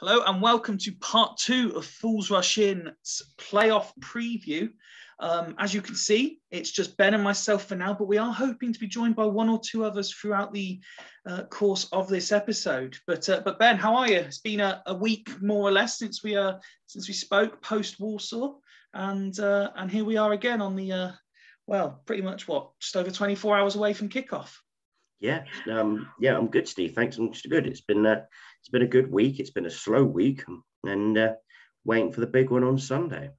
Hello and welcome to part 2 of Fools Rush In's playoff preview. As you can see, it's just Ben and myself for now, but we are hoping to be joined by one or two others throughout the course of this episode. But Ben, how are you? It's been a week more or less since we spoke post Warsaw, and here we are again on the pretty much just over 24 hours away from kickoff. Yeah, I'm good, Steve. Thanks. I'm just good. It's been a good week. It's been a slow week, and waiting for the big one on Sunday.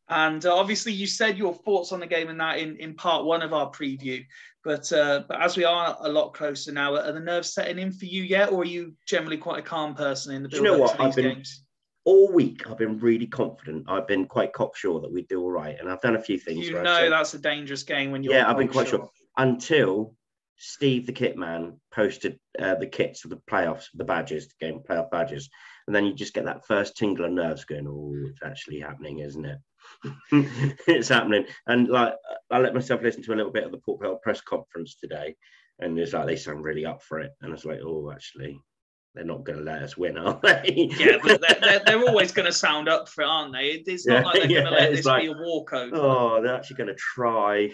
And obviously, you said your thoughts on the game and that in part 1 of our preview. But as we are a lot closer now, are the nerves setting in for you yet, or are you generally quite a calm person in the build-up to these games? All week, I've been really confident. I've been quite cocksure that we'd do all right, and I've done a few things. That's a dangerous game when you're. Yeah, I've been quite sure until Steve, the kit man, posted the kits for the playoffs, the badges, the game playoff badges. And then you just get that first tingle of nerves going, oh, it's actually happening, isn't it? It's happening. And like, I let myself listen to a little bit of the Port Vale press conference today. And it's like, they sound really up for it. And I was like, oh, actually, they're not going to let us win, are they? Yeah, but they're always going to sound up for it, aren't they? It's not like they're going to let this be a walkover. Oh, they're actually going to try.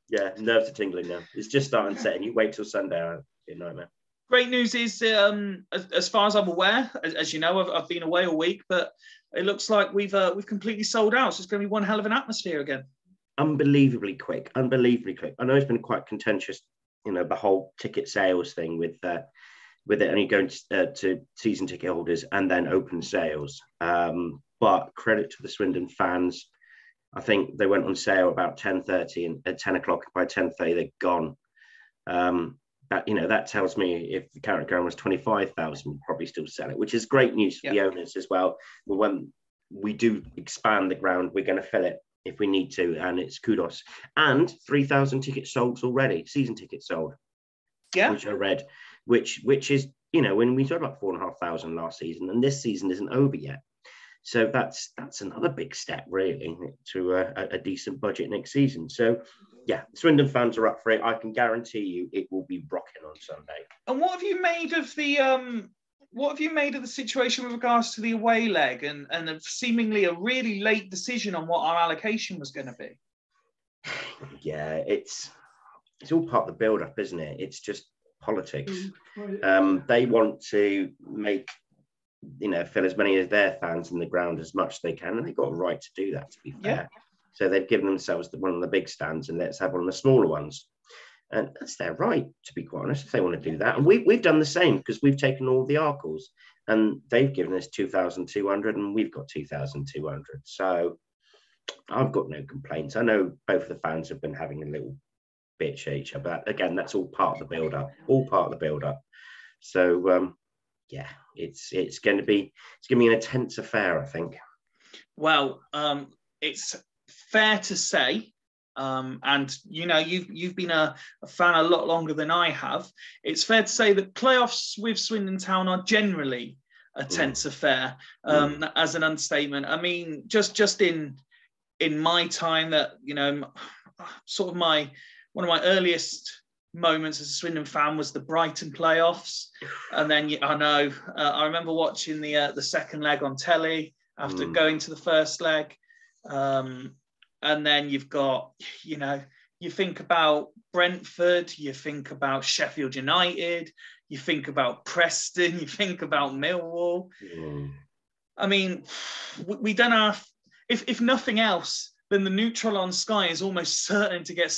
Yeah, nerves are tingling now. It's just starting setting. You wait till Sunday, it's a nightmare. Great news is, as far as I'm aware, as you know, I've been away all week, but it looks like we've completely sold out. So it's going to be one hell of an atmosphere again. Unbelievably quick. I know it's been quite contentious, the whole ticket sales thing with it only going to season ticket holders and then open sales. But credit to the Swindon fans. I think they went on sale about 10:30 and at 10 o'clock. By 10:30, they're gone. That tells me if the current ground was 25,000, we'll probably still sell it, which is great news for the owners as well. But when we do expand the ground, we're going to fill it if we need to, and it's kudos. And 3,000 tickets sold already, season tickets sold. Yeah, which I read, which is when we talked about 4,500 last season, and this season isn't over yet. So that's another big step, really, to a decent budget next season. So, yeah, Swindon fans are up for it. I can guarantee you it will be rocking on Sunday. And what have you made of the situation with regards to the away leg and seemingly a really late decision on what our allocation was going to be? Yeah, it's all part of the build-up, isn't it? It's just politics. They want to make fill as many of their fans in the ground as much as they can, and they've got a right to do that, to be fair. Yeah. So they've given themselves one of the big stands, and let's have one of the smaller ones. And that's their right, to be quite honest, if they want to do that. And we've done the same, because we've taken all the Arkles, and they've given us 2,200, and we've got 2,200. So I've got no complaints. I know both of the fans have been having a little bitch at each other, but again, that's all part of the build-up. So, yeah, it's going to be an intense affair, I think. Well, it's fair to say, and you've been a fan a lot longer than I have. It's fair to say that playoffs with Swindon Town are generally a tense affair, as an understatement. I mean, just in my time, that sort of one of my earliest moments as a Swindon fan was the Brighton playoffs, and then I remember watching the second leg on telly after going to the first leg, and then you've got you think about Brentford, you think about Sheffield United, you think about Preston, you think about Millwall. I mean, we don't have, if nothing else, then the neutral on Sky is almost certain to get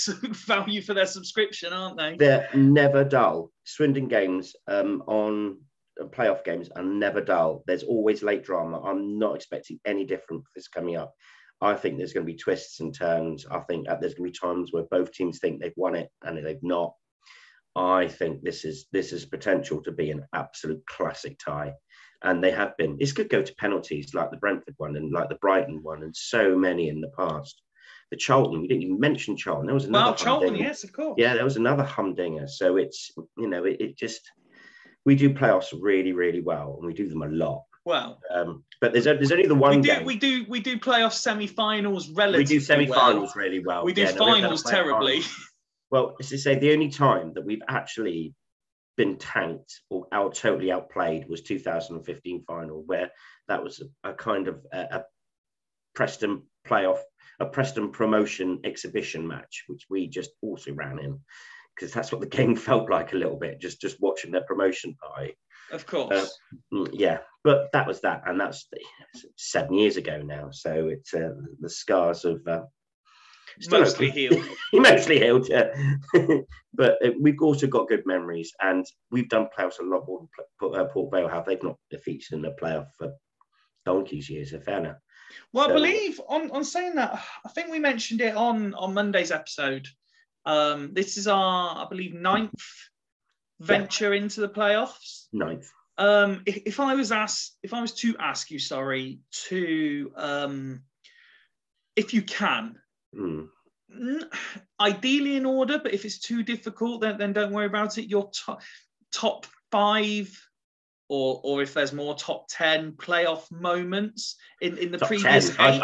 value for their subscription, aren't they? They're never dull. Swindon games on playoff games are never dull. There's always late drama. I'm not expecting any different for this coming up. I think there's going to be twists and turns. I think there's going to be times where both teams think they've won it and they've not. I think this is potential to be an absolute classic tie. And they have been. This could go to penalties like the Brentford one and like the Brighton one and so many in the past. The Charlton, we didn't even mention Charlton. There was another Charlton, yes, of course. Yeah, there was another humdinger. So it's, we do playoffs really, really well, and we do them a lot. Well, but there's only the one game. We do playoff semi-finals relatively. We do semi-finals really well. We do finals terribly. Well, as I say, the only time that we've actually been tanked or totally outplayed was 2015 final, where that was a kind of a Preston playoff, a Preston promotion exhibition match, which we just also ran in, because that's what the game felt like a little bit, just watching their promotion party. Of course. Yeah, but that was that, and that's 7 years ago now. So it's the scars of mostly healed. Mostly healed, yeah. But we've also got good memories, and we've done playoffs a lot more than Port Vale have. They've not featured in the playoff for donkey's years, if ever. Well, so, I believe on saying that, I think we mentioned it on Monday's episode. This is our, I believe, 9th venture into the playoffs. 9th. If I was to ask you, sorry, to if you can, ideally in order, but if it's too difficult, then don't worry about it. Your top 5, or if there's more, top 10 playoff moments in the top previous 10. 8.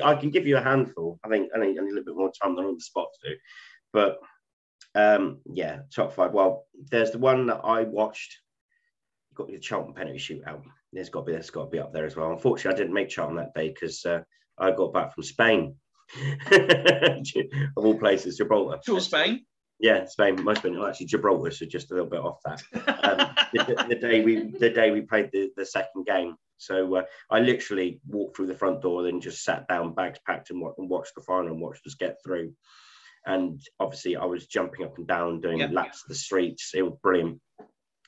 I can give you a handful. I think I need a little bit more time than on the spot to do, but yeah, top 5. Well, there's the one that I watched. You've got your Charlton penalty shootout. There's got to be up there as well. Unfortunately, I didn't make Charlton that day because I got back from Spain. Of all places, Gibraltar. Sure, Spain. Yeah, Spain. Most of it actually Gibraltar, so just a little bit off that. The day we played the second game. So I literally walked through the front door, then just sat down, bags packed, and watched the final and watched us get through. And obviously, I was jumping up and down, doing laps of the streets. It was brilliant.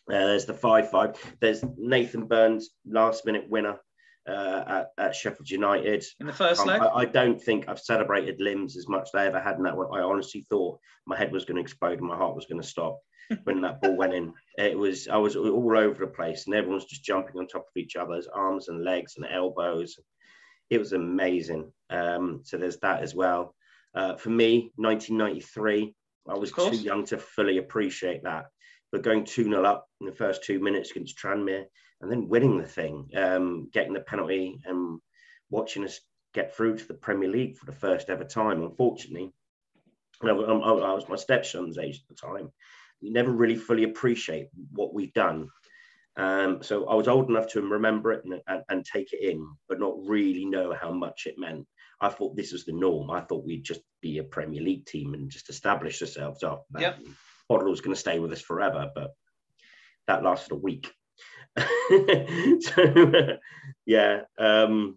There's the 5-5. There's Nathan Burns' last-minute winner at Sheffield United. In the first leg? I don't think I've celebrated limbs as much as I ever had in that one. I honestly thought my head was going to explode and my heart was going to stop when that ball went in. I was all over the place, and everyone was just jumping on top of each other's arms and legs and elbows. It was amazing. So there's that as well. For me, 1993, I was too young to fully appreciate that. But going 2-0 up in the first 2 minutes against Tranmere, and then winning the thing, getting the penalty and watching us get through to the Premier League for the first ever time. Unfortunately, I was my stepson's age at the time. We never really fully appreciate what we've done. So I was old enough to remember it and take it in, but not really know how much it meant. I thought this was the norm. I thought we'd just be a Premier League team and just establish ourselves after that. Yep. Hoddle was going to stay with us forever, but that lasted a week. So yeah, so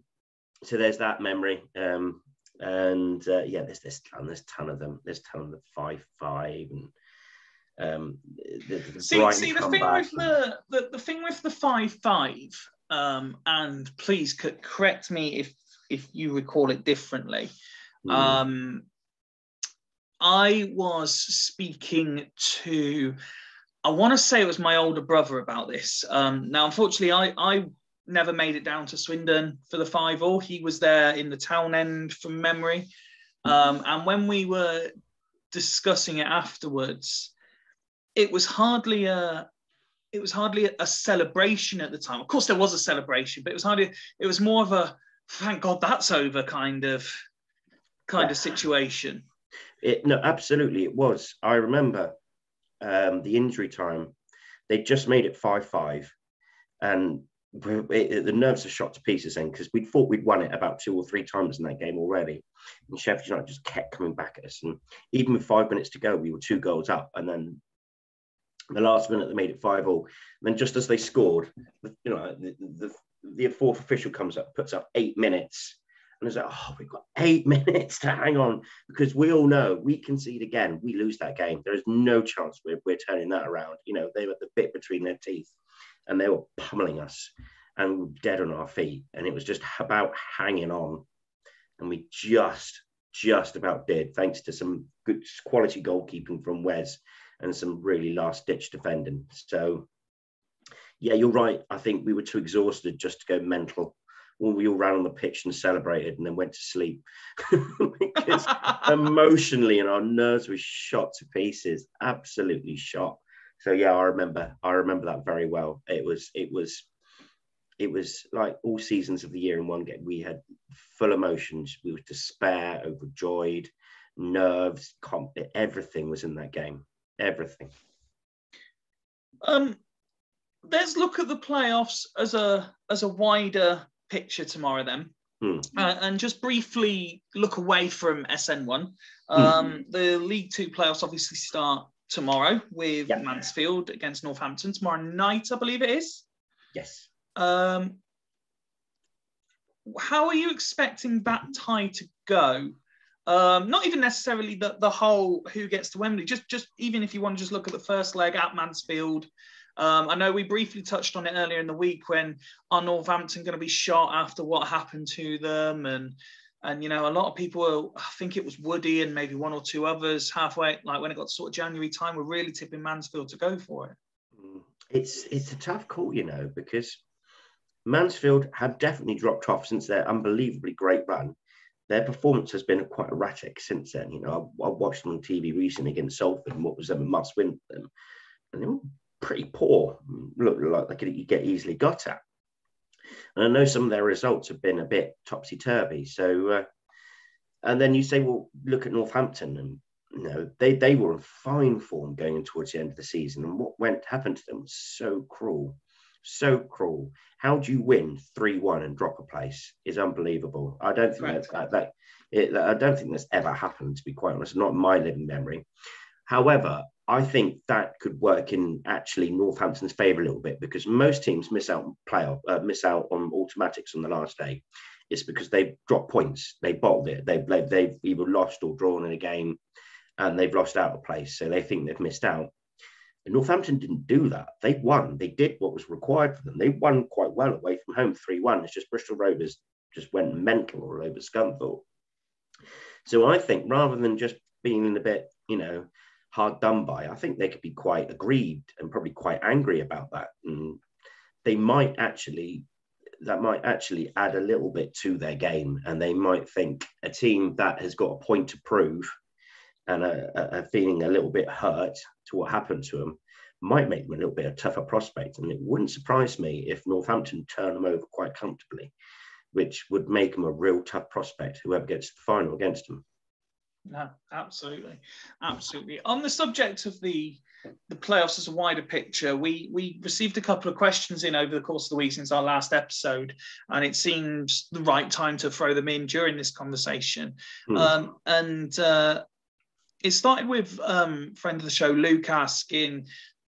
there's that memory, and yeah, there's a ton of them. There's a ton of the 5-5 and the see the thing with the 5-5, and please correct me if you recall it differently. I was speaking to, I want to say it was my older brother about this. Now, unfortunately, I never made it down to Swindon for the 5-5. He was there in the town end from memory. And when we were discussing it afterwards, it was hardly a celebration at the time. Of course, there was a celebration, but it was more of a thank God that's over kind of situation. No, absolutely, it was. I remember the injury time. They just made it 5-5, and the nerves are shot to pieces then, because we thought we'd won it about 2 or 3 times in that game already, and Sheffield United just kept coming back at us. And even with 5 minutes to go, we were 2 goals up, and then the last minute they made it 5-5. And then just as they scored, the fourth official comes up, puts up 8 minutes. And it's like, oh, we've got 8 minutes to hang on, because we all know we concede again, we lose that game. There is no chance we're turning that around. They were the bit between their teeth, and they were pummeling us, and we were dead on our feet. And it was just about hanging on, and we just about did, thanks to some good quality goalkeeping from Wes and some really last-ditch defending. So, yeah, you're right. I think we were too exhausted just to go mental. Well, we all ran on the pitch and celebrated and then went to sleep because emotionally and our nerves were shot to pieces, absolutely shot. So yeah, I remember that very well. It was like all seasons of the year in one game. We had full emotions. We were despair, overjoyed, nerves, everything was in that game. Everything. Let's look at the playoffs as a wider picture tomorrow then. And just briefly look away from SN1. The League Two playoffs obviously start tomorrow with Mansfield against Northampton tomorrow night, I believe it is. Yes. How are you expecting that tie to go? Not even necessarily the whole who gets to Wembley, just even if you want to just look at the first leg at Mansfield. I know we briefly touched on it earlier in the week when are Northampton going to be shot after what happened to them, and you know, a lot of people, I think it was Woody and maybe one or two others halfway, like when it got to sort of January time, were really tipping Mansfield to go for it. It's a tough call, you know, because Mansfield have definitely dropped off since their unbelievably great run. Their performance has been quite erratic since then. You know, I watched them on TV recently against Salford, and what was a must-win for them, and they were pretty poor. Looked like they could get easily got at. And I know some of their results have been a bit topsy-turvy. So, and then you say, well, look at Northampton, and you know they were in fine form going in towards the end of the season, and what happened to them was so cruel. So cruel. How do you win 3-1 and drop a place? Is unbelievable. I don't think I don't think that's ever happened, to be quite honest. Not in my living memory. However, I think that could work in actually Northampton's favour a little bit, because most teams miss out on automatics on the last day. It's because they've dropped points. They bottled it. They've either lost or drawn in a game, and they've lost out of place. So they think they've missed out. And Northampton didn't do that. They won. They did what was required for them. They won quite well away from home, 3-1. It's just Bristol Rovers just went mental all over Scunthorpe. So I think rather than just being a bit, you know, hard done by, I think they could be quite aggrieved and probably quite angry about that. And that might actually add a little bit to their game. And they might think a team that has got a point to prove and are feeling a little bit hurt to what happened to them might make them a little bit a tougher prospect. And it wouldn't surprise me if Northampton turn them over quite comfortably, which would make them a real tough prospect, whoever gets to the final against them. No, absolutely. Absolutely. On the subject of the playoffs as a wider picture, we received a couple of questions in over the course of the week since our last episode, and it seems the right time to throw them in during this conversation. It started with friend of the show, Luke, asking,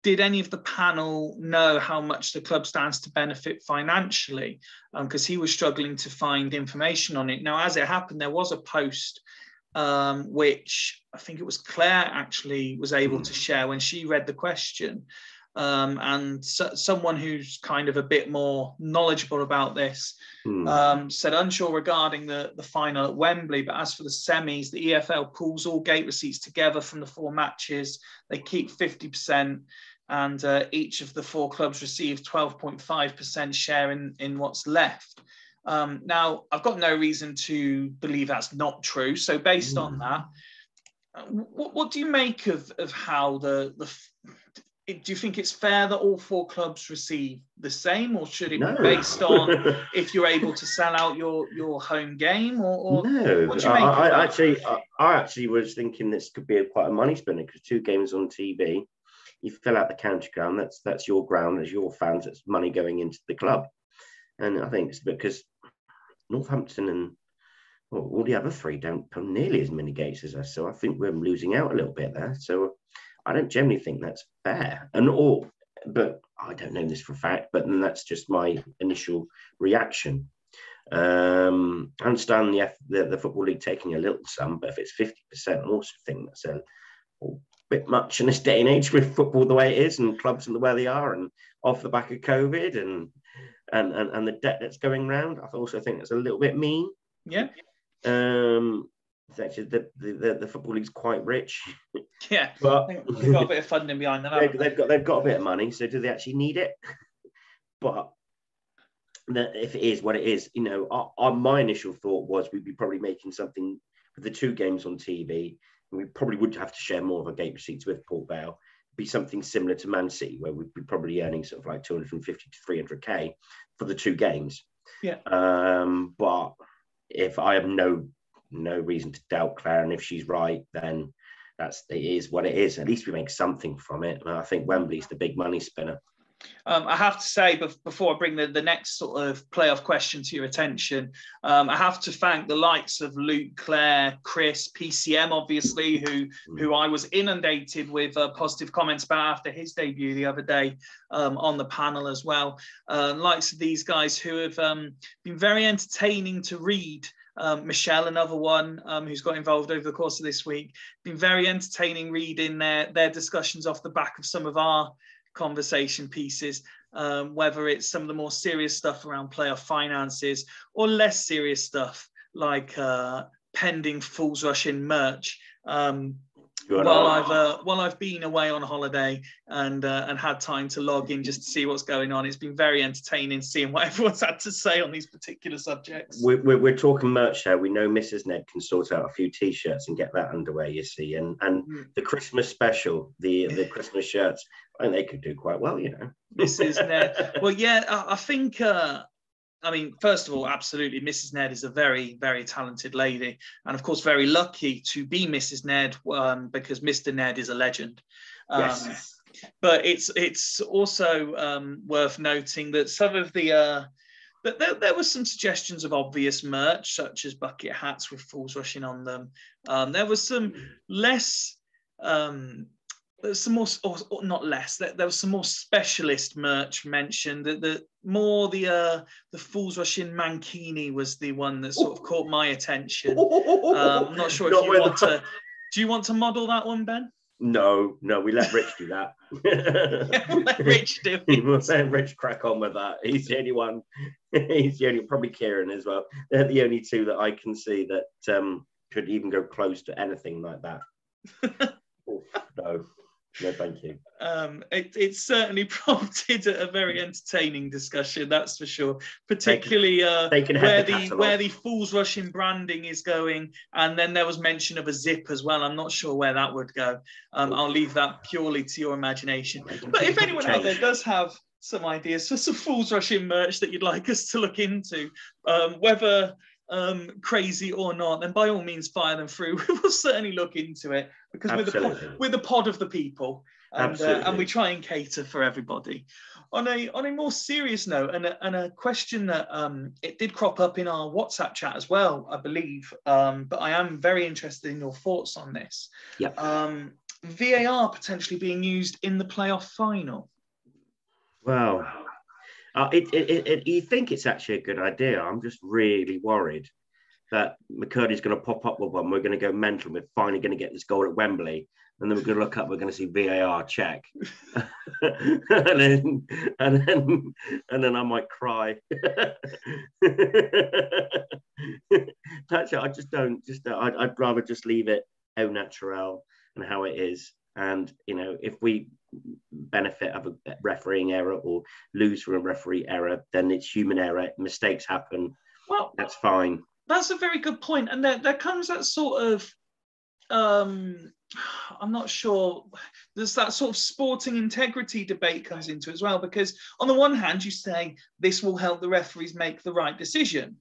did any of the panel know how much the club stands to benefit financially? Because he was struggling to find information on it. Now, as it happened, there was a post which I think it was Claire actually was able to share when she read the question. And someone who's kind of a bit more knowledgeable about this said, unsure regarding the final at Wembley, but as for the semis, the EFL pools all gate receipts together from the 4 matches. They keep 50%, and each of the 4 clubs receive 12.5% share in what's left. Now, I've got no reason to believe that's not true. So based on that, what do you make of how do you think it's fair that all 4 clubs receive the same, or should it be based on if you're able to sell out your home game? Or no, what do you make of that? I actually was thinking this could be quite a money spinner, because 2 games on TV, you fill out the county ground. That's your ground, as your fans. That's money going into the club, and I think it's because Northampton and all the other 3 don't put nearly as many gates as us. So I think we're losing out a little bit there. So I don't generally think that's fair. But I don't know this for a fact, but then that's just my initial reaction. I understand the Football League taking a little sum, but if it's 50%, I also think that's a bit much in this day and age with football the way it is, and clubs and the way they are, and off the back of COVID and the debt that's going around. I also think it's a little bit mean. Yeah. It's actually the Football League's quite rich. Yeah, but they've got a bit of funding behind them. They've got a bit of money. So do they actually need it? But if it is what it is, you know, my initial thought was we'd be probably making something with the 2 games on TV, and we probably would have to share more of our gate receipts with Port Vale. Be something similar to Man City, where we'd be probably earning sort of like 250 to 300k for the 2 games. Yeah. But if I have no reason to doubt Claire, and if she's right, then it is what it is. At least we make something from it. And I think Wembley's the big money spinner. I have to say, before I bring the next sort of playoff question to your attention, I have to thank the likes of Luke, Claire, Chris, PCM, obviously, who I was inundated with positive comments about after his debut the other day on the panel as well. Likes of these guys who have been very entertaining to read. Michelle, another one who's got involved over the course of this week, been very entertaining reading their discussions off the back of some of our conversation pieces, whether it's some of the more serious stuff around playoff finances or less serious stuff like pending Fools Rush in merch. While I've been away on holiday and had time to log in just to see what's going on, it's been very entertaining seeing what everyone's had to say on these particular subjects. We're talking merch here. We know Mrs. Ned can sort out a few T-shirts and get that underway, you see, and the Christmas special, the Christmas shirts, I think they could do quite well, you know. Mrs. Ned. Well, yeah, I think. I mean, first of all, absolutely, Mrs. Ned is a very, very talented lady. And of course, very lucky to be Mrs. Ned because Mr. Ned is a legend. Yes. But it's also worth noting that some of the, there were some suggestions of obvious merch, such as bucket hats with Fools Rushing on them. There was some less... there's some more, or not less. There was some more specialist merch mentioned. The Fools Rushing Mankini was the one that sort of caught my attention. I'm not sure if you want to. Do you want to model that one, Ben? No, we let Rich do that. Yeah, we'll let Rich do it. We'll let Rich crack on with that. He's the only one. He's the only, probably Kieran as well. They're the only two that I can see that could even go close to anything like that. No. No, thank you. It certainly prompted a very entertaining discussion, that's for sure. Particularly where the Fools Rushing branding is going, and then there was mention of a zip as well. I'm not sure where that would go. I'll leave that purely to your imagination. But if anyone out there does have some ideas for some Fools Rushing merch that you'd like us to look into, whether crazy or not, then by all means fire them through. We will certainly look into it because we're the pod of the people, and we try and cater for everybody. On a more serious note, and a question that it did crop up in our WhatsApp chat as well, I believe, but I am very interested in your thoughts on this. Yep. VAR potentially being used in the playoff final. Well, you think it's actually a good idea. I'm just really worried that McCurdy's going to pop up with one. We're going to go mental. We're finally going to get this goal at Wembley. And then we're going to look up, we're going to see VAR check. and then I might cry. That's it. I just don't. I'd rather just leave it au naturel and how it is. And, you know, if we benefit of a refereeing error or lose from a referee error, then it's human error. Mistakes happen. Well, that's fine. That's a very good point. And there comes that sort of, I'm not sure, there's that sort of sporting integrity debate comes into it as well, because on the one hand, you say this will help the referees make the right decision.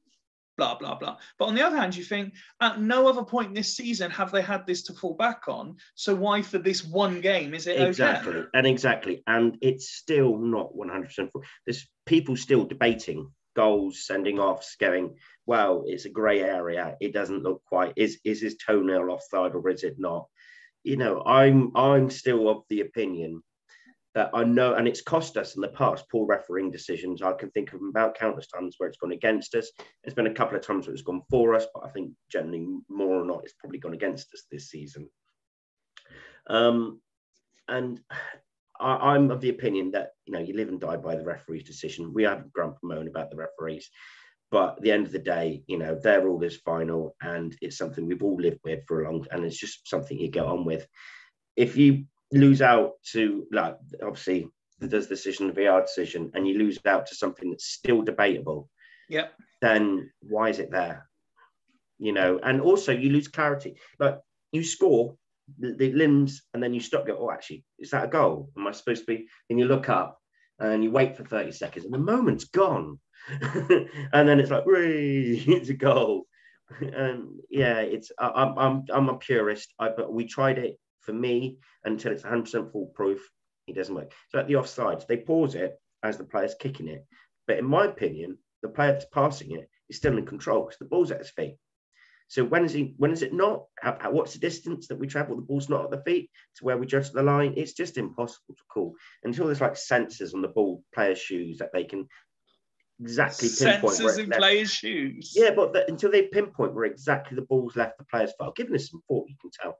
Blah, blah, blah. But on the other hand, you think at no other point this season have they had this to fall back on. So why for this one game is it exactly okay? Exactly. And it's still not 100%. There's people still debating goals, sending offs, going, well, it's a grey area. It doesn't look quite, is his toenail offside or is it not? You know, I'm still of the opinion that I know, and it's cost us in the past, poor refereeing decisions. I can think of about countless times where it's gone against us. There's been a couple of times where it's gone for us, but I think generally more or not, it's probably gone against us this season. And I'm of the opinion that, you know, you live and die by the referee's decision. We have grumped and moan about the referees, but at the end of the day, you know, their rule is final, and it's something we've all lived with for a long, and it's just something you get on with. If you lose out to, like, obviously there's the decision, the VR decision, and you lose out to something that's still debatable, then why is it there? You know, and also you lose clarity. Like, you score the limbs and then you stop, go, oh, actually, is that a goal? Am I supposed to be? And you look up and you wait for 30 seconds and the moment's gone. And then it's like, it's a goal. Yeah, I'm a purist. But we tried it for me until it's 100% foolproof. It doesn't work. So at the offsides, they pause it as the player's kicking it. But in my opinion, the player that's passing it is still in control because the ball's at his feet. So when is it not? What's the distance that we travel? The ball's not at the feet to where we judge the line. It's just impossible to call until there's like sensors on the ball player's shoes that they can exactly pinpoint sensors in players' shoes. Yeah, but until they pinpoint where exactly the ball's left the player's foot. I've given this some thought, you can tell.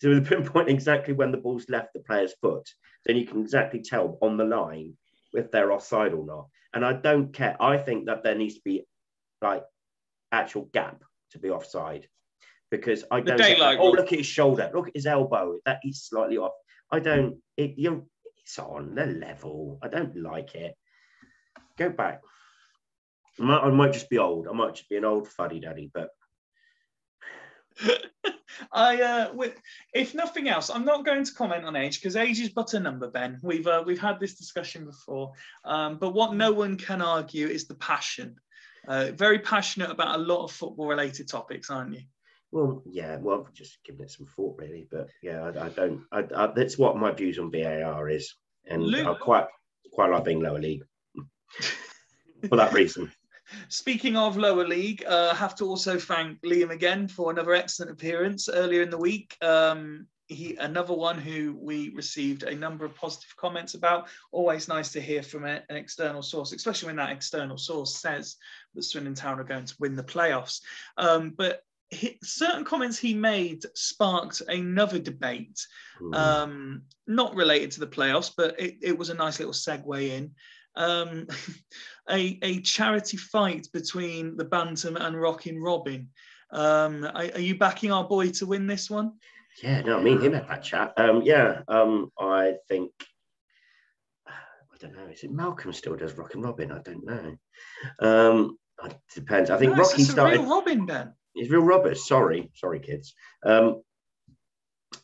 So they pinpoint exactly when the ball's left the player's foot, then you can exactly tell on the line if they're offside or not. And I don't care. I think that there needs to be like actual gap to be offside, because I don't get that, look at his shoulder, look at his elbow, that he's slightly off. I don't. It's on, they're level. I don't like it. Go back. I might just be old. I might just be an old fuddy duddy, but if nothing else, I'm not going to comment on age because age is but a number, Ben. We've had this discussion before, but what no one can argue is the passion. Very passionate about a lot of football-related topics, aren't you? Well, yeah. Well, I've just given it some thought, really. But yeah, I don't. That's what my views on VAR is, and I quite like being lower league for that reason. Speaking of lower league, I have to also thank Liam again for another excellent appearance earlier in the week. Another one who we received a number of positive comments about. Always nice to hear from an external source, especially when that external source says that Swindon Town are going to win the playoffs. But certain comments he made sparked another debate, not related to the playoffs, but it was a nice little segue in. A charity fight between the Bantam and Rockin' Robin. Are you backing our boy to win this one? Yeah, no, me and him had that chat. I think, I don't know, is it Malcolm still does Rockin' Robin? I don't know. It depends. I think Rocky started. Real Robin, Ben. It's real Robin. Sorry, kids. I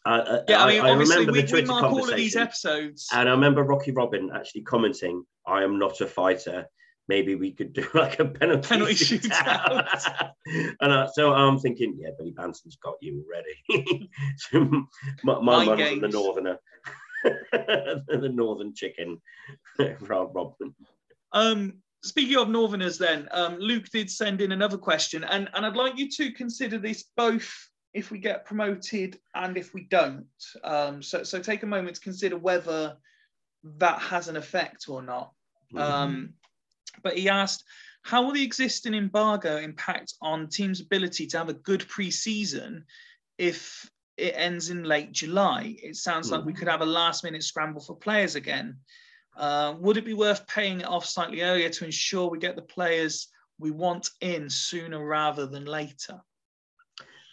remember the Twitter conversation, all of these episodes, and I remember Rocky Robin actually commenting, "I am not a fighter. Maybe we could do like a penalty shootout." And so I'm thinking, yeah, Billy Banson's got you already. So my mum was the northerner, the northern chicken, Robin. Speaking of northerners, then Luke did send in another question, and I'd like you to consider this both if we get promoted and if we don't. So take a moment to consider whether that has an effect or not. But he asked, how will the existing embargo impact on teams' ability to have a good pre-season if it ends in late July? It sounds like we could have a last-minute scramble for players again. Would it be worth paying it off slightly earlier to ensure we get the players we want in sooner rather than later?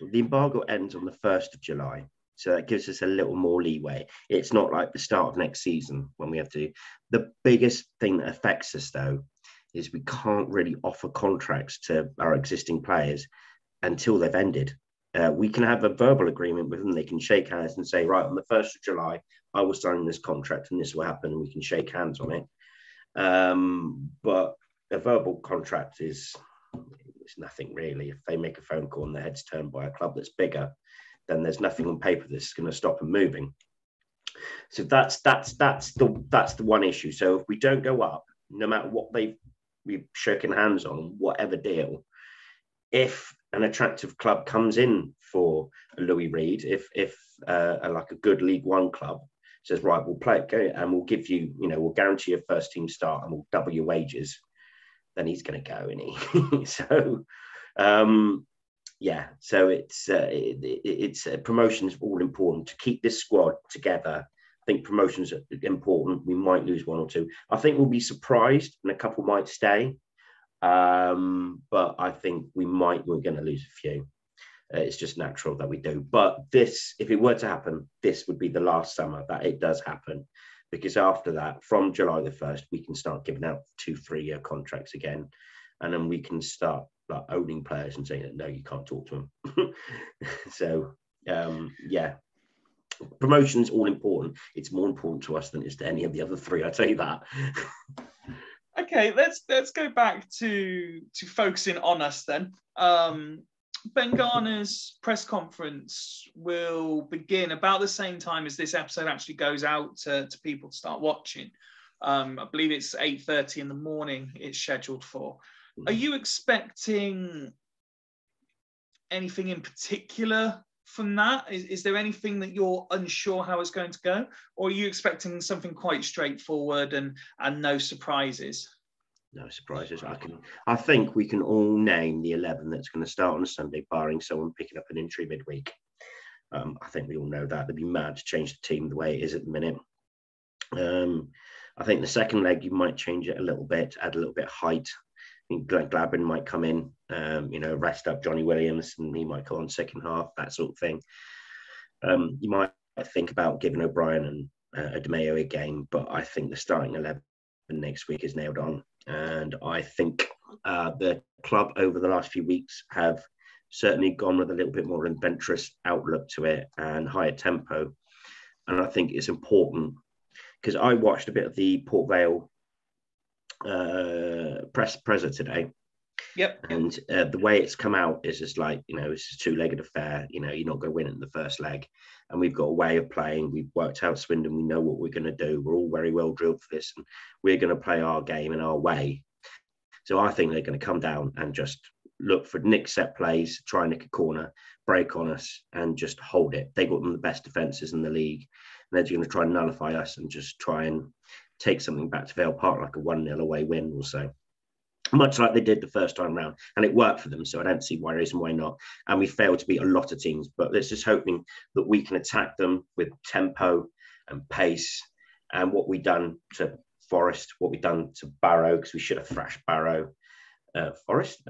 The embargo ends on the 1st of July. So that gives us a little more leeway. It's not like the start of next season when we have to. The biggest thing that affects us, though, is we can't really offer contracts to our existing players until they've ended. We can have a verbal agreement with them. They can shake hands and say, right, on the 1st of July, I will sign this contract and this will happen. And we can shake hands on it. But a verbal contract it's nothing really. If they make a phone call and their head's turned by a club that's bigger, then there's nothing on paper that's going to stop them moving. So that's the one issue. So if we don't go up, no matter what we've shaken hands on, whatever deal, if an attractive club comes in for a Louis Reed, if like a good League One club says, right, we'll play it and we'll give you, we'll guarantee a first team start and we'll double your wages, then he's going to go, isn't he? So, so it's promotion's all important to keep this squad together. I think promotion's important. We might lose one or two. I think we'll be surprised and a couple might stay. But I think we're going to lose a few. It's just natural that we do. But this, if it were to happen, this would be the last summer that it does happen. Because after that, from July the 1st, we can start giving out 2-3 year contracts again. And then we can start like owning players and saying, no, you can't talk to them. So, promotion's all important. It's more important to us than it is to any of the other three, I'll tell you that. Okay, let's go back to focusing on us then. Ben Garner's press conference will begin about the same time as this episode actually goes out to people to start watching. I believe it's 8:30 in the morning it's scheduled for. Are you expecting anything in particular from that? Is there anything that you're unsure how it's going to go? Or are you expecting something quite straightforward and no surprises? No surprises. I think we can all name the 11 that's going to start on a Sunday, barring someone picking up an injury midweek. I think we all know that. They'd be mad to change the team the way it is at the minute. I think the second leg, you might change it a little bit, add a little bit of height. I think Gladwin might come in, rest up Johnny Williams, and he might go on second half, that sort of thing. You might think about giving O'Brien and a Ned M.I.A a game, but I think the starting 11 next week is nailed on. And I think the club over the last few weeks have certainly gone with a little bit more adventurous outlook to it and higher tempo. And I think it's important because I watched a bit of the Port Vale presser today. Yep. And the way it's come out is just like, it's a two-legged affair. You're not going to win it in the first leg. And we've got a way of playing. We've worked out Swindon. We know what we're going to do. We're all very well drilled for this. And we're going to play our game in our way. So I think they're going to come down and just look for nick set plays, try and nick a corner, break on us, and just hold it. They got them the best defences in the league. And they're going to try and nullify us and just try and take something back to Vale Park, like a 1-0 away win or so. Much like they did the first time round, and it worked for them. So I don't see why reason why not. And we failed to beat a lot of teams, but let's just hoping that we can attack them with tempo and pace. And what we've done to Forest, what we've done to Barrow, because we should have thrashed Barrow, Forest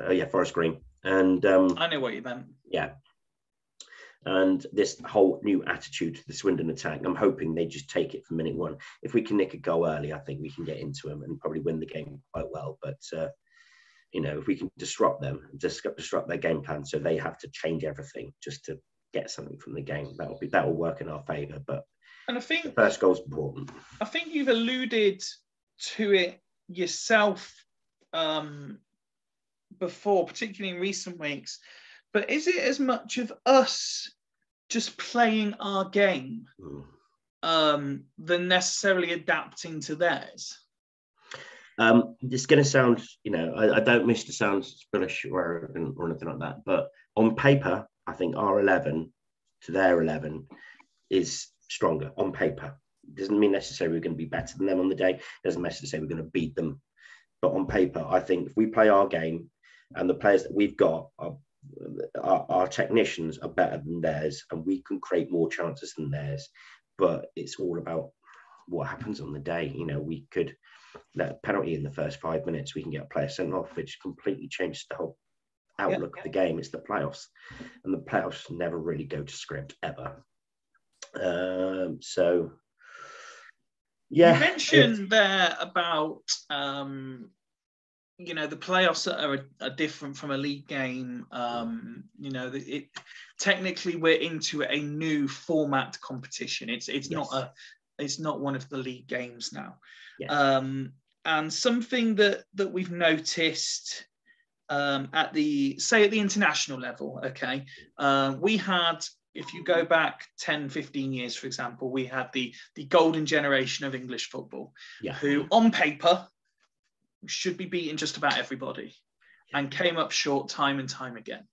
Green. And I know what you meant. Yeah. And this whole new attitude to the Swindon attack, I'm hoping they just take it from minute one. If we can nick a goal early, I think we can get into them and probably win the game quite well. But if we can disrupt them, disrupt their game plan, so they have to change everything just to get something from the game, that will work in our favour. But I think the first goal is important. I think you've alluded to it yourself before, particularly in recent weeks. But is it as much of us just playing our game than necessarily adapting to theirs? It's going to sound, I don't wish to sound bullish or anything like that, but on paper, I think our 11 to their 11 is stronger on paper. It doesn't mean necessarily we're going to be better than them on the day. It doesn't necessarily we're going to beat them. But on paper, I think if we play our game and the players that we've got our technicians are better than theirs, and we can create more chances than theirs. But it's all about what happens on the day. We could let a penalty in the first 5 minutes, we can get a player sent off, which completely changes the whole outlook of the game. It's the playoffs, and the playoffs never really go to script ever. So yeah, you mentioned there about the playoffs are different from a league game. Technically we're into a new format competition. It's not one of the league games now. Yes. And something that we've noticed at the international level, okay, we had, if you go back 10, 15 years, for example, we had the golden generation of English football, who on paper should be beating just about everybody and came up short time and time again.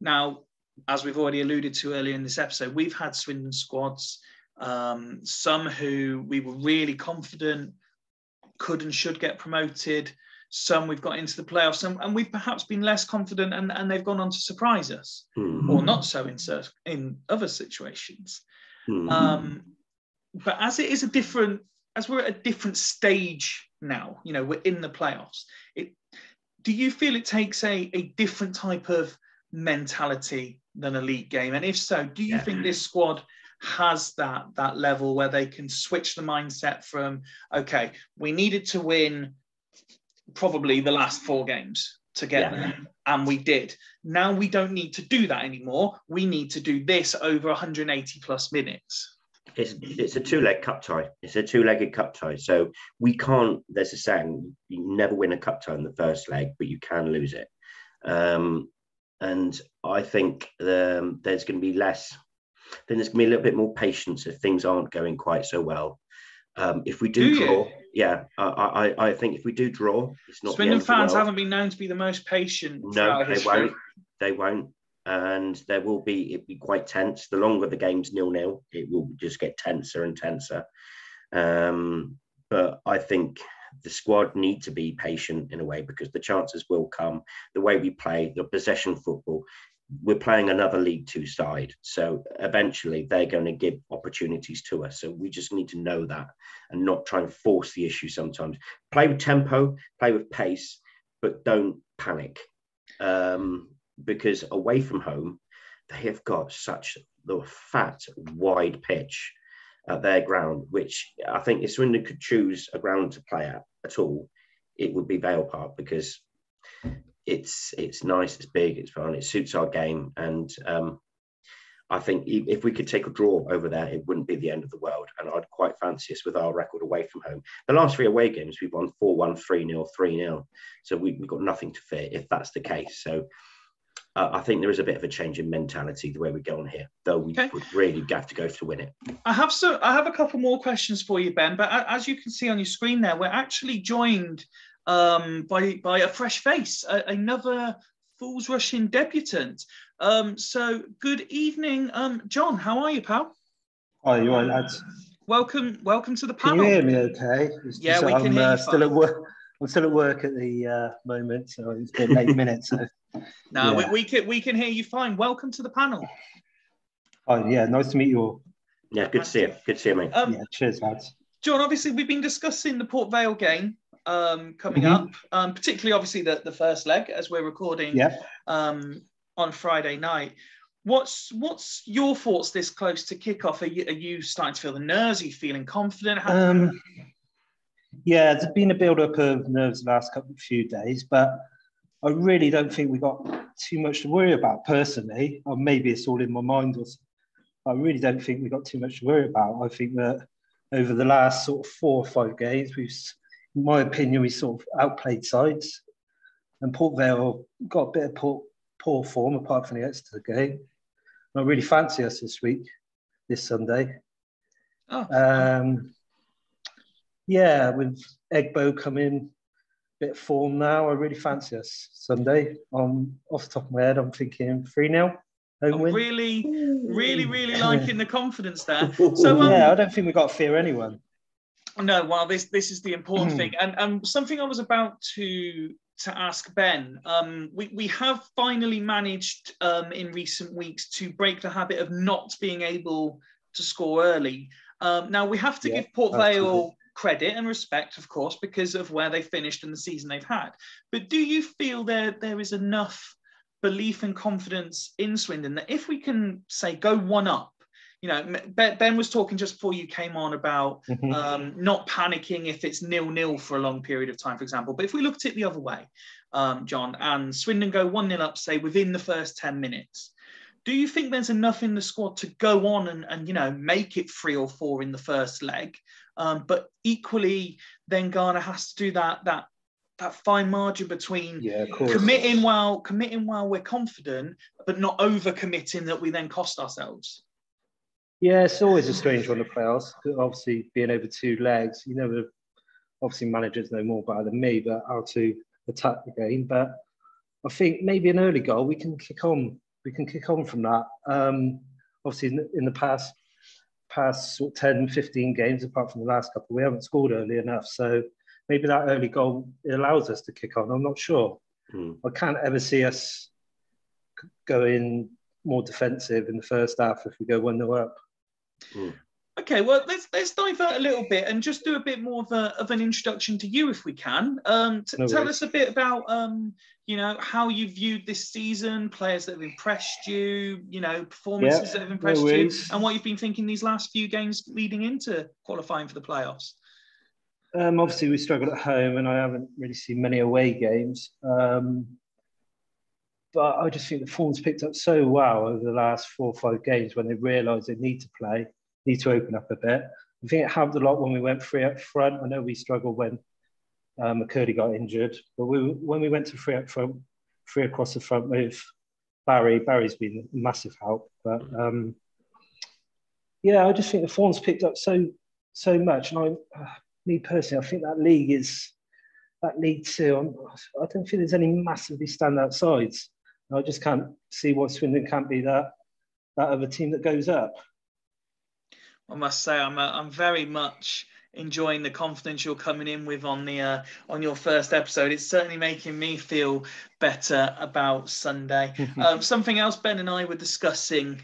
Now, as we've already alluded to earlier in this episode, we've had Swindon squads, some who we were really confident could and should get promoted, some we've got into the playoffs, and we've perhaps been less confident and they've gone on to surprise us, or not so in other situations. But as we're at a different stage now, we're in the playoffs. Do you feel it takes a different type of mentality than a league game? And if so, do you think this squad has that level where they can switch the mindset from, okay, we needed to win probably the last 4 games to get there, and we did. Now we don't need to do that anymore. We need to do this over 180 plus minutes. It's a 2-leg cup tie. It's a 2-legged cup tie. So we can't, there's a saying, you never win a cup tie in the first leg, but you can lose it. And I think there's going to be less. Then there's going to be a little bit more patience if things aren't going quite so well. If we do draw, I think if we do draw, it's not Swindon fans haven't been known to be the most patient. No, they won't. They won't. And it'll be quite tense. The longer the game's 0-0, it will just get tenser and tenser. But I think the squad need to be patient in a way, because the chances will come. The way we play, the possession football, we're playing another League Two side. So eventually they're going to give opportunities to us. So we just need to know that and not try and force the issue sometimes. Play with tempo, play with pace, but don't panic. Because away from home, they have got such the fat, wide pitch at their ground, which I think if Swindon could choose a ground to play at all, it would be Vale Park, because it's nice, it's big, it's fun, it suits our game. And I think if we could take a draw over there, it wouldn't be the end of the world. And I'd quite fancy us with our record away from home. The last 3 away games, we've won 4-1, 3-0, 3-0. So we've got nothing to fear if that's the case. So I think there is a bit of a change in mentality the way we go on here, though we would really have to go to win it. I have a couple more questions for you, Ben. But as you can see on your screen there, we're actually joined by a fresh face, another Fools Rushing debutant. So good evening, John. How are you, pal? Hi, you all right, lads? Welcome to the panel. Can you hear me okay? Yeah, we can hear you still at work. I'm still at work at the moment, so it's been late minutes. So. No, yeah. we can hear you fine. Welcome to the panel. Oh yeah, nice to meet you all. Yeah, good to see you. Good to see you, mate. Yeah, cheers, lads. John, obviously we've been discussing the Port Vale game coming up, particularly obviously the first leg as we're recording on Friday night. What's your thoughts this close to kickoff? Are you starting to feel the nerves? Are you feeling confident? Yeah, there's been a build-up of nerves the last few days, but I really don't think we got too much to worry about personally. Or maybe it's all in my mind. I really don't think we got too much to worry about. I think that over the last sort of 4 or 5 games, in my opinion, we sort of outplayed sides. And Port Vale got a bit of poor form apart from the Exeter game. And I really fancy us this Sunday. Yeah, with Egbo coming, bit of form now. I really fancy us Sunday. Off the top of my head, I'm thinking 3-0. I'm really liking the confidence there. So yeah, I don't think we've got to fear anyone. No, well, this is the important thing, and something I was about to ask Ben. We have finally managed in recent weeks to break the habit of not being able to score early. Now we have to give Port Vale credit and respect, of course, because of where they finished and the season they've had. But do you feel there is enough belief and confidence in Swindon that if we can, say, go 1 up, you know, Ben was talking just before you came on about not panicking if it's 0-0 for a long period of time, for example. But if we looked at it the other way, John, and Swindon go 1-0 up, say, within the first 10 minutes, do you think there's enough in the squad to go on and you know, make it 3 or 4 in the first leg? But equally, then Ghana has to do that fine margin between committing while we're confident, but not over-committing that we then cost ourselves. Yeah, it's always a strange one to playoffs. Obviously, being over 2 legs, you know, obviously managers know more about it than me, but how to attack the game. But I think maybe an early goal, we can kick on. We can kick on from that. Obviously, in the past sort of 10, 15 games, apart from the last couple, we haven't scored early enough. So maybe that early goal, it allows us to kick on. I'm not sure. I can't ever see us going more defensive in the first half if we go 1-0 up. Okay, well, let's divert a little bit and just do a bit more of an introduction to you, if we can. Tell us a bit about, you know, how you viewed this season, players that have impressed you, you know, performances that have impressed you, and what you've been thinking these last few games leading into qualifying for the playoffs. Obviously, we struggled at home, and I haven't really seen many away games. But I just think the form's picked up so well over the last 4 or 5 games when they realised they need to play, need to open up a bit. I think it helped a lot when we went 3 up front. I know we struggled when McCurdy got injured, but when we went to 3 up front, 3 across the front with Barry's been a massive help. But yeah, I just think the form's picked up so much. And me personally, I think that League Two, I don't think there's any massively standout sides. I just can't see why Swindon can't be that other team that goes up. I must say, I'm very much enjoying the confidence you're coming in with on your first episode. It's certainly making me feel better about Sunday. Something else Ben and I were discussing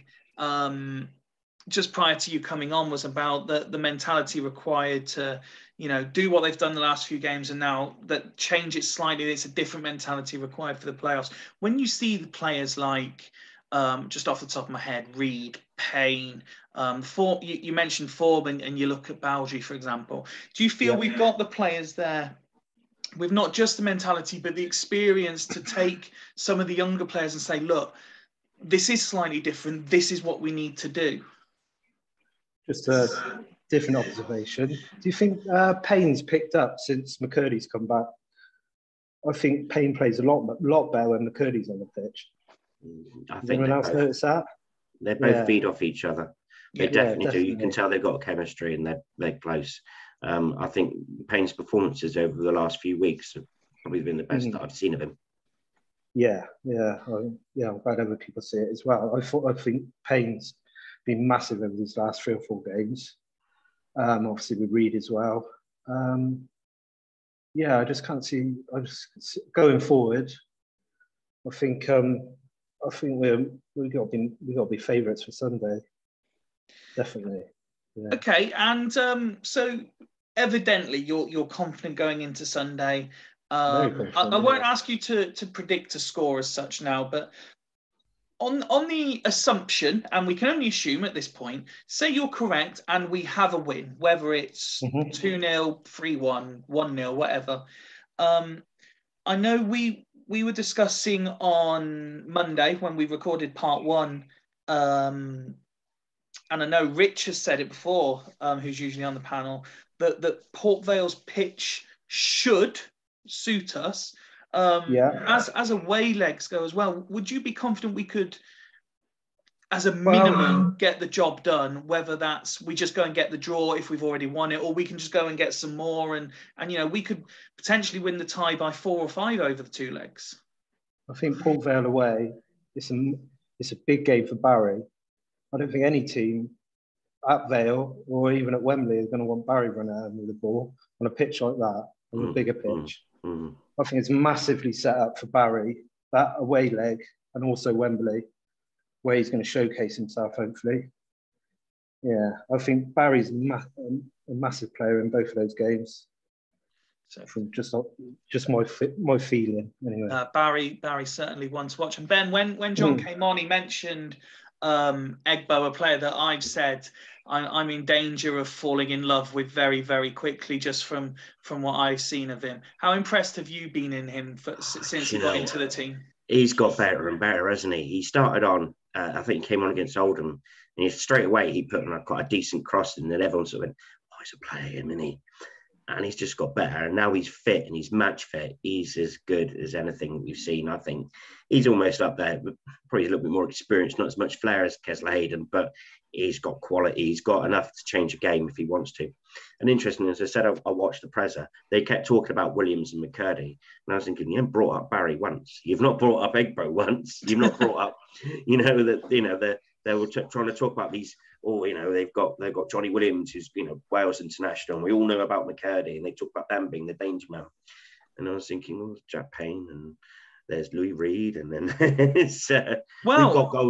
just prior to you coming on was about the mentality required to, do what they've done the last few games, and now that change it slightly. It's a different mentality required for the playoffs. When you see the players like, just off the top of my head, Reed, Payne, you mentioned Forb, and you look at Baldry, for example. Do you feel we've got the players there with not just the mentality, but the experience to take some of the younger players and say, look, this is slightly different. This is what we need to do? Just a different observation. Do you think Payne's picked up since McCurdy's come back? I think Payne plays a lot better when McCurdy's on the pitch. I think anyone else notice that? They both feed off each other. They definitely do. You can tell they've got chemistry and they're close. I think Payne's performances over the last few weeks have probably been the best that I've seen of him. I'm glad other people see it as well. I think Payne's been massive over these last 3 or 4 games. Obviously with Reed as well. I just can't see. Going forward, I think we've got to be favourites for Sunday. Definitely. Yeah. Okay, and so evidently you're confident going into Sunday. I won't ask you to predict a score as such now, but on the assumption, and we can only assume at this point, say you're correct and we have a win, whether it's 2-0, 3-1, 1-0, whatever. I know we were discussing on Monday when we recorded part 1, and I know Rich has said it before, who's usually on the panel, that Port Vale's pitch should suit us. As away legs go as well, would you be confident we could, as a minimum, get the job done, whether that's we just go and get the draw if we've already won it, or we can just go and get some more and we could potentially win the tie by 4 or 5 over the 2 legs? I think Port Vale away, it's a big game for Barry. I don't think any team at Vale or even at Wembley is going to want Barry running out with the ball on a pitch like that, on a bigger pitch. I think it's massively set up for Barry, that away leg, and also Wembley, where he's going to showcase himself, hopefully. Yeah, I think Barry's a massive player in both of those games. So from just my feeling, anyway. Barry certainly one to watch. And Ben, when John came on, he mentioned Egbo, a player that I've said I'm in danger of falling in love with very, very quickly, just from what I've seen of him. How impressed have you been in him since he got into the team? He's got better and better, hasn't he? He started on, I think he came on against Oldham, and straight away he put on quite a decent cross, and then everyone sort of went, oh, he's a player, isn't he? And he's just got better, and now he's fit and he's match fit. He's as good as anything we've seen. I think he's almost up there, but probably a little bit more experienced, not as much flair as Kesler Hayden, but he's got quality. He's got enough to change a game if he wants to. And interestingly, as I said, I watched the presser. They kept talking about Williams and McCurdy, and I was thinking, you haven't brought up Barry once. You've not brought up Egbo once. You've not brought up, they were trying to talk about these. They've got Johnny Williams, who's Wales international, and we all know about McCurdy, and they talk about them being the danger man. And I was thinking, well, Jack Payne, and there's Louis Reed, and then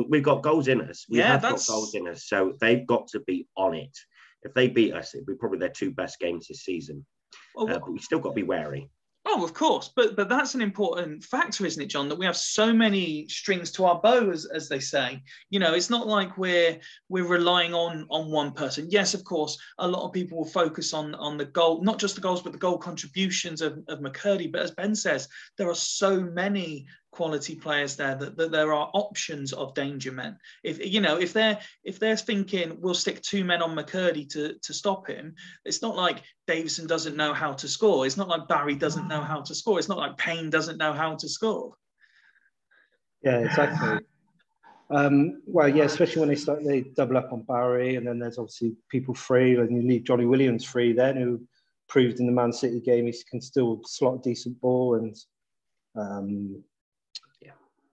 we've got goals in us. We have got goals in us, so they've got to be on it. If they beat us, it'll be probably their 2 best games this season. But we've still got to be wary. Oh, of course, but that's an important factor, isn't it, John? That we have so many strings to our bow, as they say. It's not like we're relying on one person. Yes, of course, a lot of people will focus on the goal, not just the goals, but the goal contributions of McCurdy. But as Ben says, there are so many quality players there that there are options of danger men. If they're thinking we'll stick 2 men on McCurdy to stop him, it's not like Davison doesn't know how to score. It's not like Barry doesn't know how to score. It's not like Payne doesn't know how to score. Yeah, exactly. Well, yeah, especially when they double up on Barry, and then there's obviously people free, and you leave Johnny Williams free then, who proved in the Man City game he can still slot a decent ball, and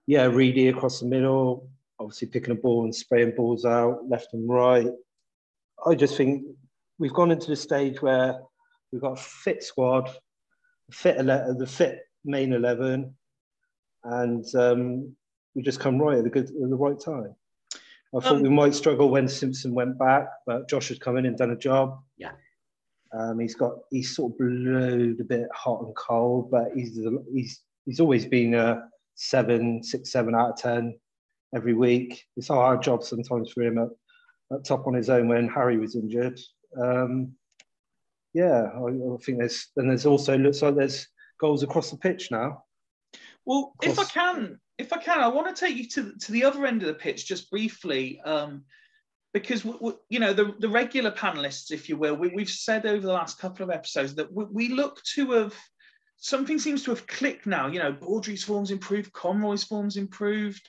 Reedy across the middle, obviously picking a ball and spraying balls out left and right. I just think we've gone into the stage where we've got a fit squad, the fit main 11, and we just come right at the right time. I thought we might struggle when Simpson went back, but Josh has come in and done a job. Yeah. He's sort of blowed a bit hot and cold, but he's always been a 6, 7 out of 10 every week. It's a hard job sometimes for him at top on his own when Harry was injured. I think there's also looks like there's goals across the pitch now. Well, if I can, I want to take you to the other end of the pitch just briefly, because the regular panelists, if you will, we've said over the last couple of episodes that we look to have something seems to have clicked now. Baudry's form's improved, Conroy's form's improved.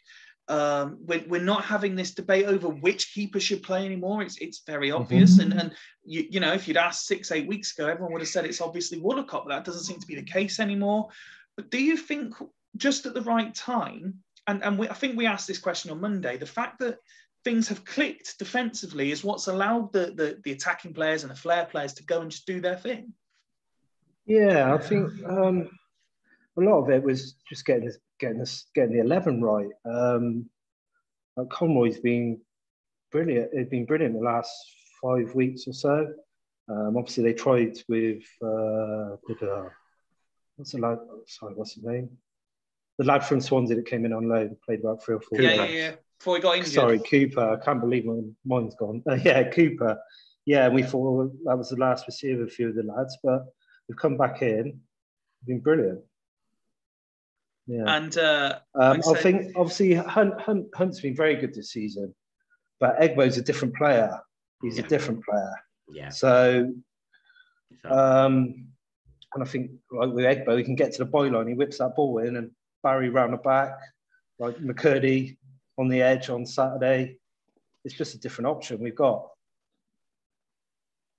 We're not having this debate over which keeper should play anymore. It's very obvious, and if you'd asked 6-8 weeks ago, everyone would have said it's obviously Woolacott, but that doesn't seem to be the case anymore. But do you think just at the right time, and I think we asked this question on Monday, the fact that things have clicked defensively is what's allowed the attacking players and the flair players to go and just do their thing? Yeah, I think a lot of it was just getting the 11 right. Conroy's been brilliant. It's been brilliant the last 5 weeks or so. Obviously, they tried with what's his name? The lad from Swansea that came in on loan, played about 3 or 4 games. Yeah. Before he got injured. Sorry, Cooper. I can't believe my mind's gone. Cooper. Yeah, we thought that was the last we see of a few of the lads, but we've come back in. Been brilliant. Yeah. And I think obviously Hunt's been very good this season, but Egbo's a different player. He's a different player. Yeah. So, and I think like with Egbo, he can get to the byline. He whips that ball in, and Barry round the back, like McCurdy on the edge on Saturday. It's just a different option we've got.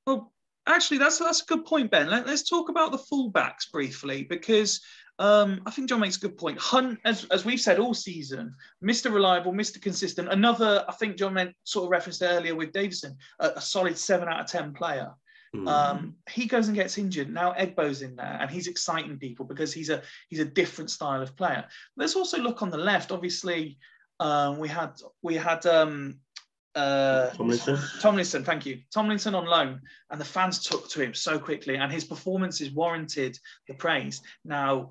Well, actually, that's a good point, Ben. Let's talk about the fullbacks briefly, because I think John makes a good point. Hunt, as we've said all season, Mr. Reliable, Mr. Consistent. Another, I think John sort of referenced earlier with Davison, a solid 7 out of 10 player. He goes and gets injured. Now Egbo's in there, and he's exciting people because he's a different style of player. Let's also look on the left. Obviously, we had Tomlinson, thank you. Tomlinson on loan, and the fans took to him so quickly, and his performances warranted the praise. Now,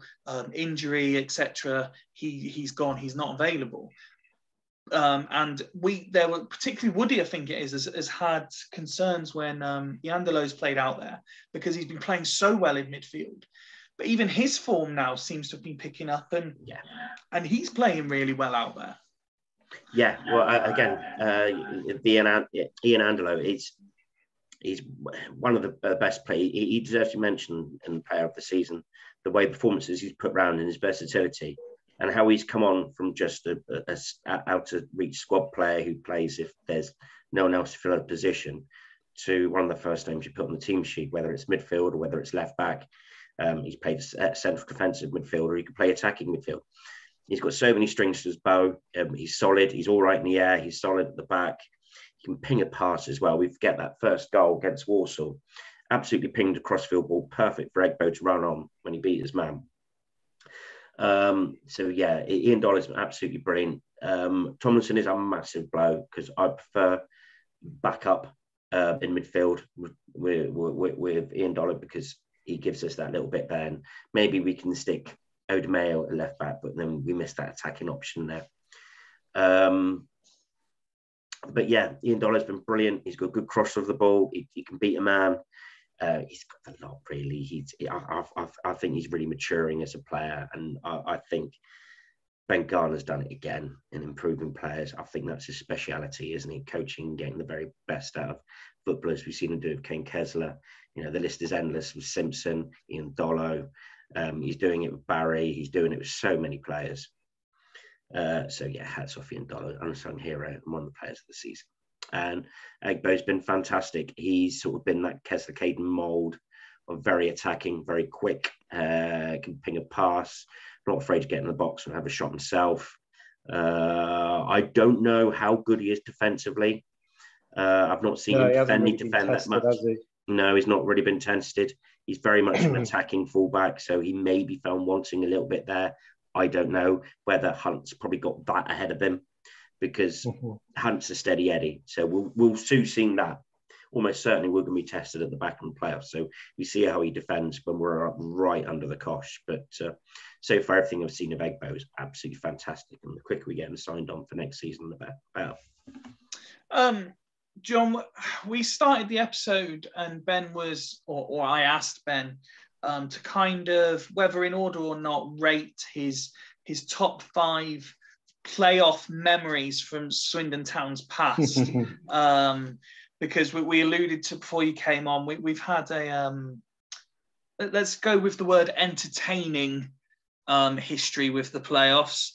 injury, etc., he's gone. He's not available. And there were particularly Woody, I think it is, has had concerns when Iandelo's played out there because he's been playing so well in midfield. But even his form now seems to have been picking up, and he's playing really well out there. Yeah, well, again, Ian Andelo he's one of the best players. He deserves to mention in Player of the Season, the way performances he's put around and his versatility, and how he's come on from just a out-of-reach squad player who plays if there's no one else to fill a position, to one of the first names you put on the team sheet, whether it's midfield or whether it's left back. He's played central defensive midfield, or he could play attacking midfield. He's got so many strings to his bow. He's solid. He's all right in the air. He's solid at the back. He can ping a pass as well. We forget that first goal against Walsall. Absolutely pinged a crossfield ball, perfect for Egbo to run on when he beat his man. Ian Dollar's absolutely brilliant. Tomlinson is a massive blow because I prefer backup in midfield with Ian Dollar because he gives us that little bit there. And maybe we can stick Odemeo at left back, but then we missed that attacking option there. But yeah, Ian Dollar's been brilliant. He's got a good cross of the ball. He can beat a man. He's got a lot, really. I think he's really maturing as a player, and I think Ben Garner's done it again in improving players. I think that's his speciality, isn't he? Coaching, getting the very best out of footballers. We've seen him do it with Kane Kessler. The list is endless with Simpson, Ian Dollo. He's doing it with Barry. He's doing it with so many players. So yeah, hats off Ian Dollar, unsung hero and one of the players of the season. And Egbo's been fantastic. He's sort of been that Kessler Caden mould of very attacking, very quick, can ping a pass, not afraid to get in the box and have a shot himself. I don't know how good he is defensively. I've not seen him defend that much. No, he's not really been tested. He's very much an attacking fullback, so he may be found wanting a little bit there. I don't know whether Hunt's probably got that ahead of him, because Hunt's a steady Eddie. So we'll soon see that. Almost certainly we're going to be tested at the back in the playoffs. So we see how he defends when we're right under the cosh. But so far, everything I've seen of Egbo is absolutely fantastic. And the quicker we get him signed on for next season, the better. John, we started the episode and Ben was, or I asked Ben to kind of, whether in order or not, rate his top 5 playoff memories from Swindon Town's past. Because we alluded to before you came on, we've had let's go with the word entertaining history with the playoffs.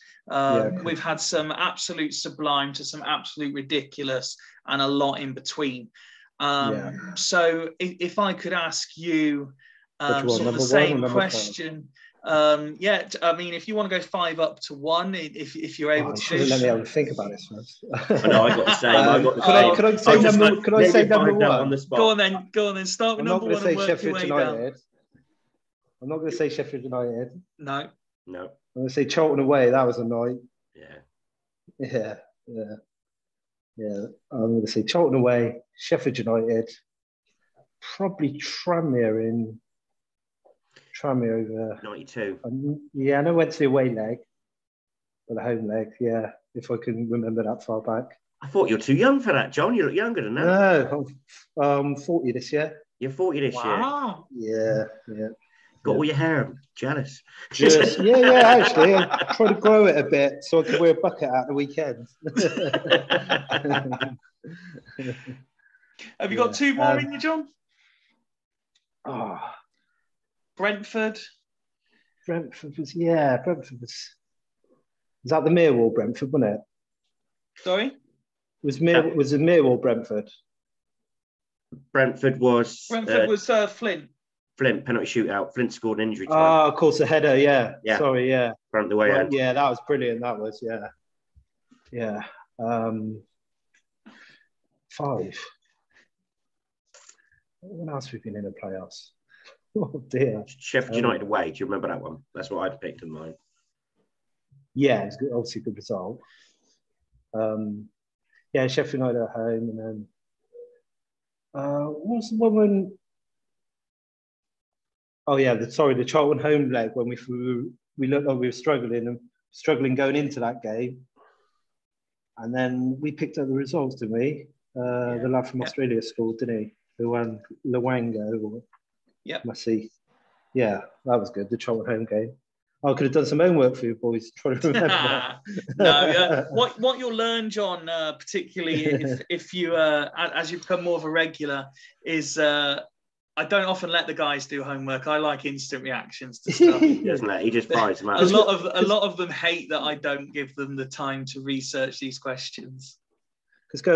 We've had some absolute sublime to some absolute ridiculous and a lot in between. So if I could ask you sort of the same question. I mean, if you want to go 5 up to 1, if you're able to. Let me have a think about this first. I know, I got the same. Could I say number 1? On the spot. Go on then. Start with number 1 and work your way down. I'm not going to say Sheffield United. No. I'm going to say Charlton away. That was a night. Yeah. I'm going to say Charlton away, Sheffield United, probably Tranmere over 92. I know I went to the away leg, or the home leg. Yeah, if I can remember that far back. I thought you were too young for that, John. You look younger than that. No, I'm 40 this year. You're 40 this year. Yeah. Got all your hair. Jealous. Actually, I'm trying to grow it a bit so I can wear a bucket at the weekend. Have you got 2 more in you, John? Brentford was. Was that the Millwall Brentford, wasn't it? Sorry? Was it Millwall Brentford? Brentford was Flint. Flint, penalty shootout. Flint scored an injury time. Of course, a header, yeah. Sorry, yeah. Front the way end. Yeah, that was brilliant, that was, yeah. 5. When else have we been in the playoffs? Oh, dear. Sheffield United away. Do you remember that one? That's what I'd picked in mine. Yeah, it's obviously a good result. Sheffield United at home, and then what was the one when? The Charlton home leg when we looked like we were struggling going into that game, and then we picked up the results, didn't we? The lad from Australia scored, didn't he? Who won Luango? Massey. Yeah, that was good. The Charlton home game. I could have done some homework for you boys, trying to remember. What you'll learn, John, particularly if you as you become more of a regular, is I don't often let the guys do homework. I like instant reactions to stuff. Doesn't it? He just fires them out. A lot of them hate that I don't give them the time to research these questions.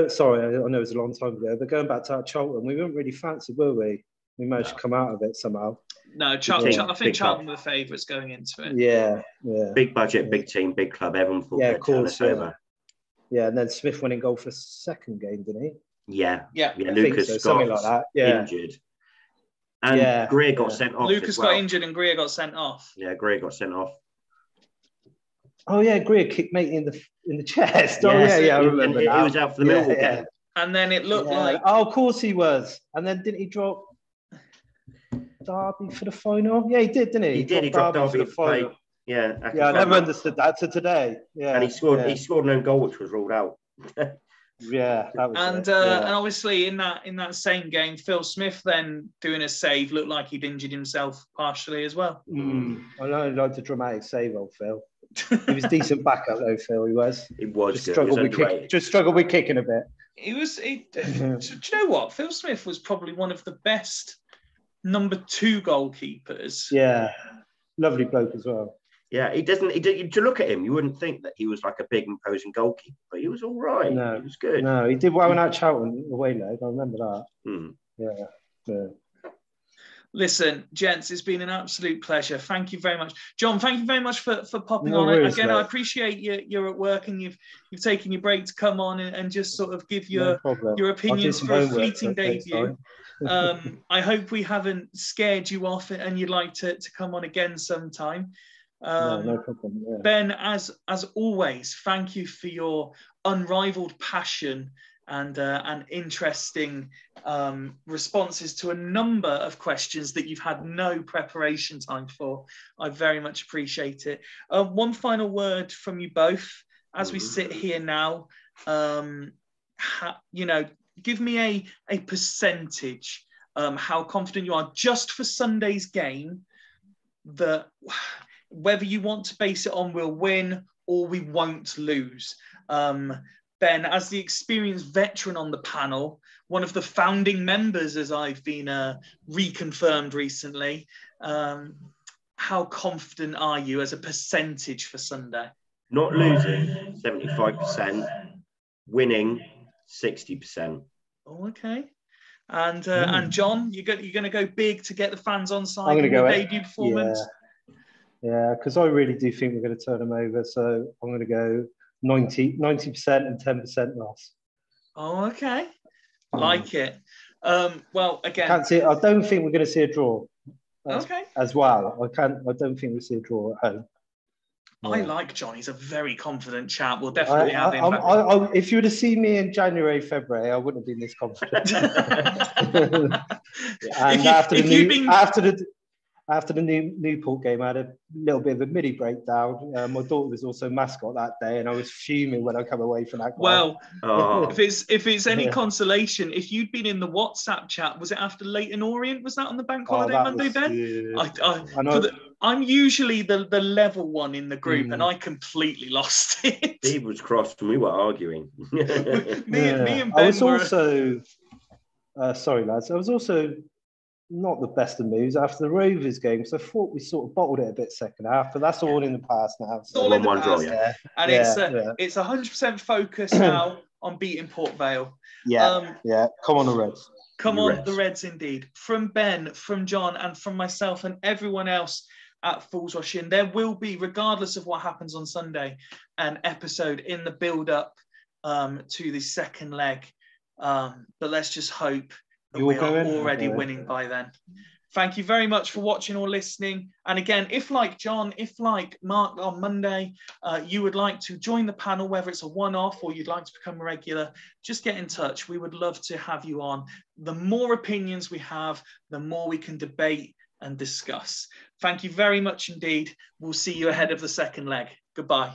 Sorry, I know it was a long time ago, but going back to that Charlton, we weren't really fancy, were we? We managed to come out of it somehow. No, I think Charlton were the favourites going into it. Yeah. Big budget, big team, big club. Everyone thought they'd turn us over. Yeah, and then Smith went in goal for the second game, didn't he? Yeah. Lucas Scott something like that. Yeah. Injured. And Greer got sent off. Lucas got injured and Greer got sent off. Yeah, Greer got sent off. Oh yeah, Greer kicked mate in the chest. I remember that. He was out for the Millwall game. And then it looked like. Oh, of course he was. And then didn't he drop Derby for the final? Yeah, he did, didn't he? He dropped Derby for the final. Yeah, I never understood that to today. Yeah, and he scored an own goal, which was ruled out. Yeah, that was and obviously in that same game, Phil Smith then doing a save looked like he'd injured himself partially as well. I know he liked a dramatic save, old Phil. He was decent backup though, Phil. He was. He was just good. Struggled with kicking a bit. Do you know what? Phil Smith was probably one of the best number 2 goalkeepers. Yeah, lovely bloke as well. Yeah, to look at him, you wouldn't think that he was like a big imposing goalkeeper, but he was all right. No, he was good. No, he did well in that Charlton away leg. I remember that. Yeah. Listen, gents, it's been an absolute pleasure. Thank you very much. John, thank you very much for popping on. Worries, again, mate. I appreciate you're at work and you've taken your break to come on and just sort of give your opinions for a fleeting debut. I hope we haven't scared you off and you'd like to come on again sometime. No problem. Yeah. Ben, as always, thank you for your unrivaled passion and interesting responses to a number of questions that you've had no preparation time for. I very much appreciate it. One final word from you both as we sit here now. Give me a percentage, how confident you are just for Sunday's game, that whether you want to base it on we'll win or we won't lose. Ben, as the experienced veteran on the panel, one of the founding members, as I've been reconfirmed recently, how confident are you as a percentage for Sunday? Not losing, 75%. Winning, 60%. Oh, okay. And John, you're going to go big to get the fans on side in your debut performance? Yeah, because I really do think we're going to turn them over. So I'm going to go 90% and 10% loss. Oh, okay. Like it. Well, again, I don't think we're going to see a draw. Okay. As well. I don't think we'll see a draw at home. Yeah. I like John. He's a very confident chap. We'll definitely have him back. If you would have seen me in January, February, I wouldn't have been this confident. After the Newport game, I had a little bit of a mini breakdown. My daughter was also mascot that day, and I was fuming when I come away from that. Well, if it's any consolation, if you'd been in the WhatsApp chat, was it after Leyton Orient? Was that on the bank holiday Monday, Ben? I'm usually the level one in the group, and I completely lost it. Steve was cross, and we were arguing. me and Ben I was also sorry, lads. I was also not the best of moves after the Rovers game, so I thought we sort of bottled it a bit second half, but that's all in the past now. It's all in the past, and it's 100% focus now on beating Port Vale. Come on the Reds. Come on the Reds indeed. From Ben, from John, and from myself and everyone else at Fools Rush In, there will be, regardless of what happens on Sunday, an episode in the build-up to the second leg. But let's just hope that we are already winning by then. Thank you very much for watching or listening. And again, if like John, if like Mark on Monday, you would like to join the panel, whether it's a one-off or you'd like to become a regular, just get in touch. We would love to have you on. The more opinions we have, the more we can debate and discuss. Thank you very much indeed. We'll see you ahead of the second leg. Goodbye.